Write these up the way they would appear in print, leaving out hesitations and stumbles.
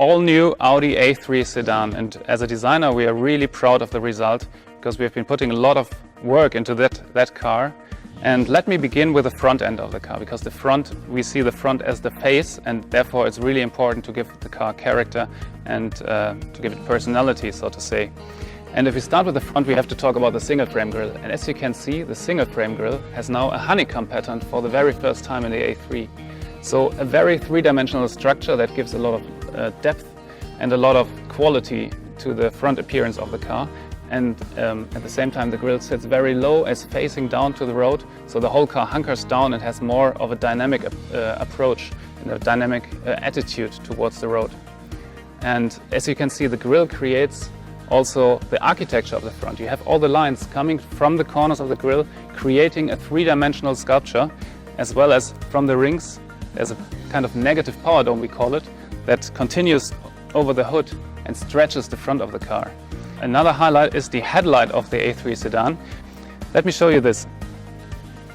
all-new Audi A3 sedan, and as a designer we are really proud of the result because we have been putting a lot of work into that car. And let me begin with the front end of the car, because we see the front as the face, and therefore it's really important to give the car character and to give it personality, so to say. And if we start with the front, we have to talk about the single frame grille. And as you can see, the single frame grille has now a honeycomb pattern for the very first time in the A3. So a very three-dimensional structure that gives a lot of depth and a lot of quality to the front appearance of the car. And at the same time the grille sits very low as facing down to the road, so the whole car hunkers down and has more of a dynamic approach and a dynamic attitude towards the road. And as you can see, the grille creates also the architecture of the front. You have all the lines coming from the corners of the grille, creating a three-dimensional sculpture, as well as from the rings. There's a kind of negative power dome, we call it, that continues over the hood and stretches the front of the car. Another highlight is the headlight of the A3 sedan. Let me show you this.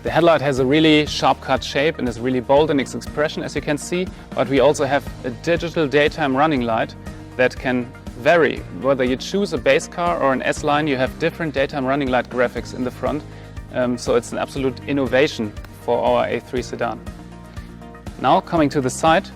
The headlight has a really sharp-cut shape and is really bold in its expression, as you can see, but we also have a digital daytime running light that can vary. Whether you choose a base car or an S-Line, you have different daytime running light graphics in the front, so it's an absolute innovation for our A3 sedan. Now coming to the side,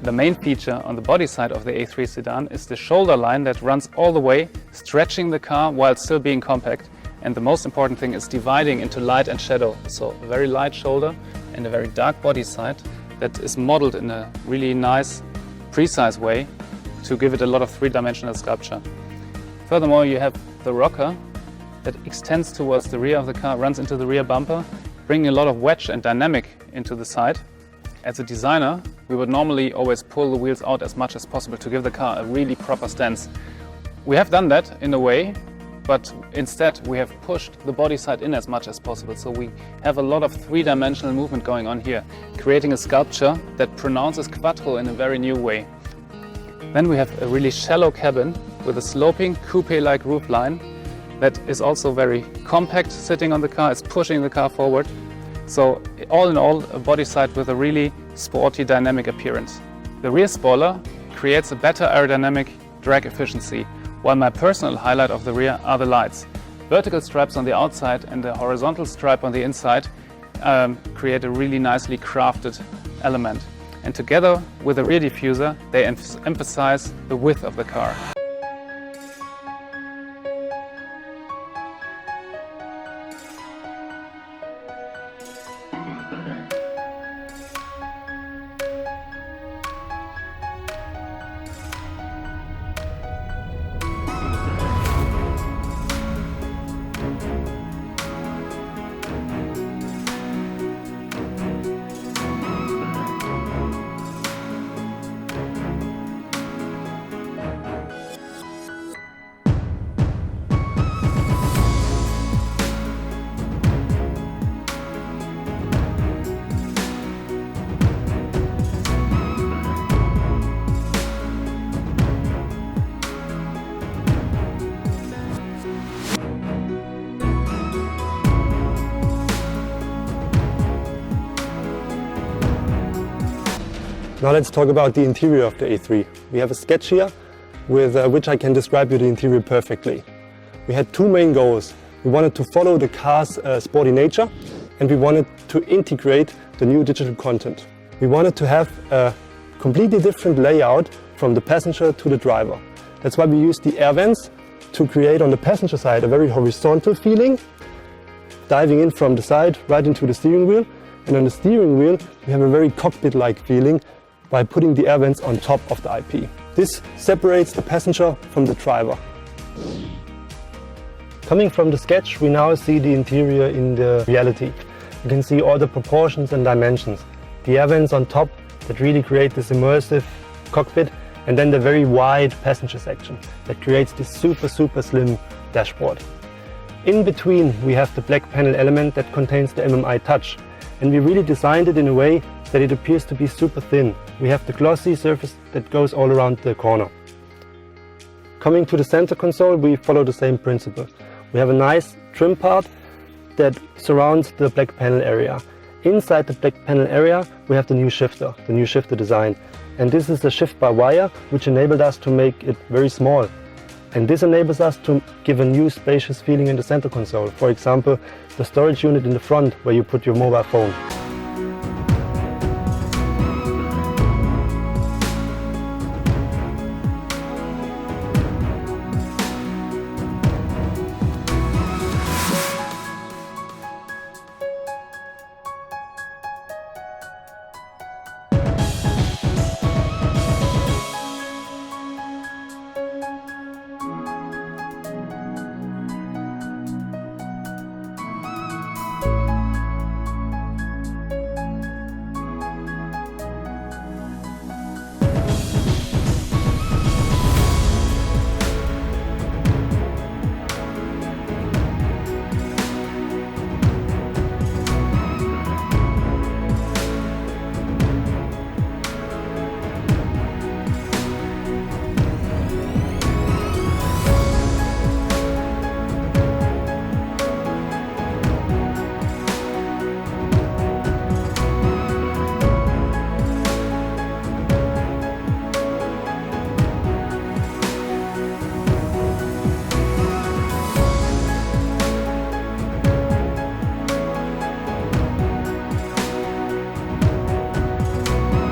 the main feature on the body side of the A3 sedan is the shoulder line that runs all the way, stretching the car while still being compact. And the most important thing is dividing into light and shadow. So a very light shoulder and a very dark body side that is modeled in a really nice, precise way to give it a lot of three-dimensional sculpture. Furthermore, you have the rocker that extends towards the rear of the car, runs into the rear bumper, bringing a lot of wedge and dynamic into the side. As a designer, we would normally always pull the wheels out as much as possible to give the car a really proper stance. We have done that in a way, but instead we have pushed the body side in as much as possible. So we have a lot of three-dimensional movement going on here, creating a sculpture that pronounces quattro in a very new way. Then we have a really shallow cabin with a sloping coupe-like roofline that is also very compact sitting on the car, it's pushing the car forward. So all in all, a body side with a really sporty, dynamic appearance. The rear spoiler creates a better aerodynamic drag efficiency, while my personal highlight of the rear are the lights. Vertical stripes on the outside and the horizontal stripe on the inside create a really nicely crafted element. And together with the rear diffuser, they emphasize the width of the car. Now let's talk about the interior of the A3. We have a sketch here with which I can describe you the interior perfectly. We had two main goals. We wanted to follow the car's sporty nature, and we wanted to integrate the new digital content. We wanted to have a completely different layout from the passenger to the driver. That's why we used the air vents to create on the passenger side a very horizontal feeling, diving in from the side right into the steering wheel. And on the steering wheel we have a very cockpit-like feeling by putting the air vents on top of the IP. This separates the passenger from the driver. Coming from the sketch, we now see the interior in the reality. You can see all the proportions and dimensions. The air vents on top that really create this immersive cockpit, and then the very wide passenger section that creates this super slim dashboard. In between we have the black panel element that contains the MMI touch, and we really designed it in a way that it appears to be super thin. We have the glossy surface that goes all around the corner. Coming to the center console, we follow the same principle. We have a nice trim part that surrounds the black panel area. Inside the back panel area we have the new shifter design. And this is a shift by wire which enabled us to make it very small. And this enables us to give a new spacious feeling in the center console. For example, the storage unit in the front where you put your mobile phone.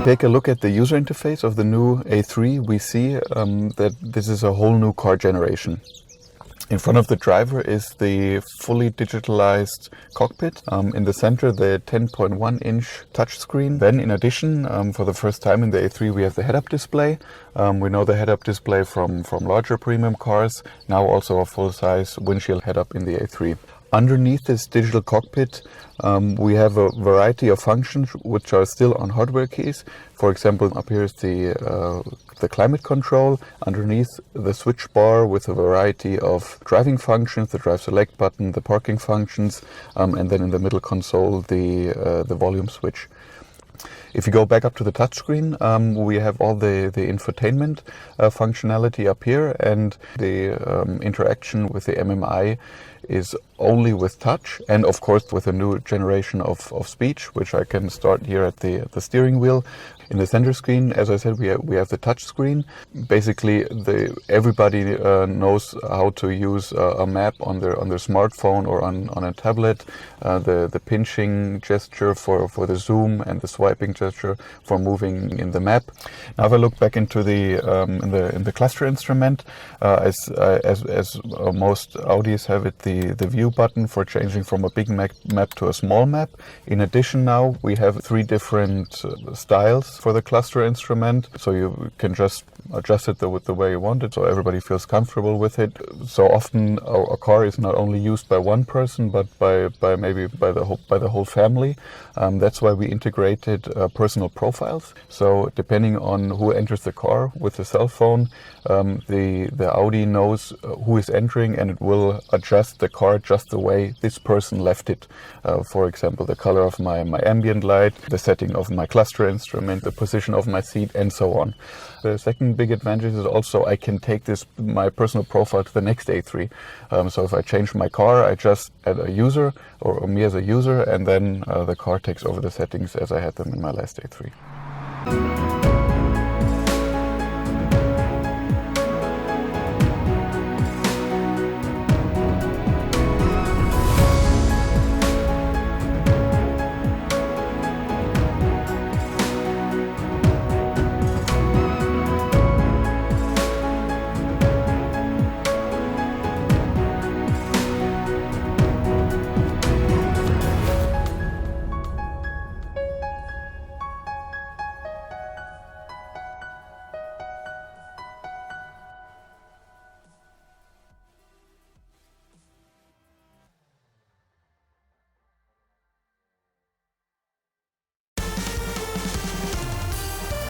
Take a look at the user interface of the new A3, we see that this is a whole new car generation. In front of the driver is the fully digitalized cockpit. In the center, the 10.1-inch touchscreen. Then, in addition, for the first time in the A3, we have the head-up display. We know the head-up display from larger premium cars. Now also a full-size windshield head-up in the A3. Underneath this digital cockpit, we have a variety of functions which are still on hardware keys. For example, up here is the climate control. Underneath, the switch bar with a variety of driving functions, the drive select button, the parking functions, and then in the middle console, the volume switch. If you go back up to the touchscreen, we have all the infotainment functionality up here, and the interaction with the MMI is only with touch, and of course with a new generation of speech, which I can start here at the steering wheel. In the center screen, as I said, we have the touch screen. Basically, everybody knows how to use a map on their smartphone or on a tablet. The pinching gesture for the zoom and the swiping gesture for moving in the map. Now, if I look back into in the cluster instrument, as most Audis have it, the view button for changing from a big map to a small map. In addition, now we have 3 different styles for the cluster instrument, so you can just adjust it the way you want it, so everybody feels comfortable with it. So often a car is not only used by one person, but by the whole family. That's why we integrated personal profiles. So depending on who enters the car with the cell phone, the Audi knows who is entering, and it will adjust the car just the way this person left it. For example, the color of my ambient light, the setting of my cluster instrument, the position of my seat, and so on. The second big advantage is also I can take my personal profile to the next A3. So if I change my car, I just add a user or me as a user, and then the car takes over the settings as I had them in my last A3.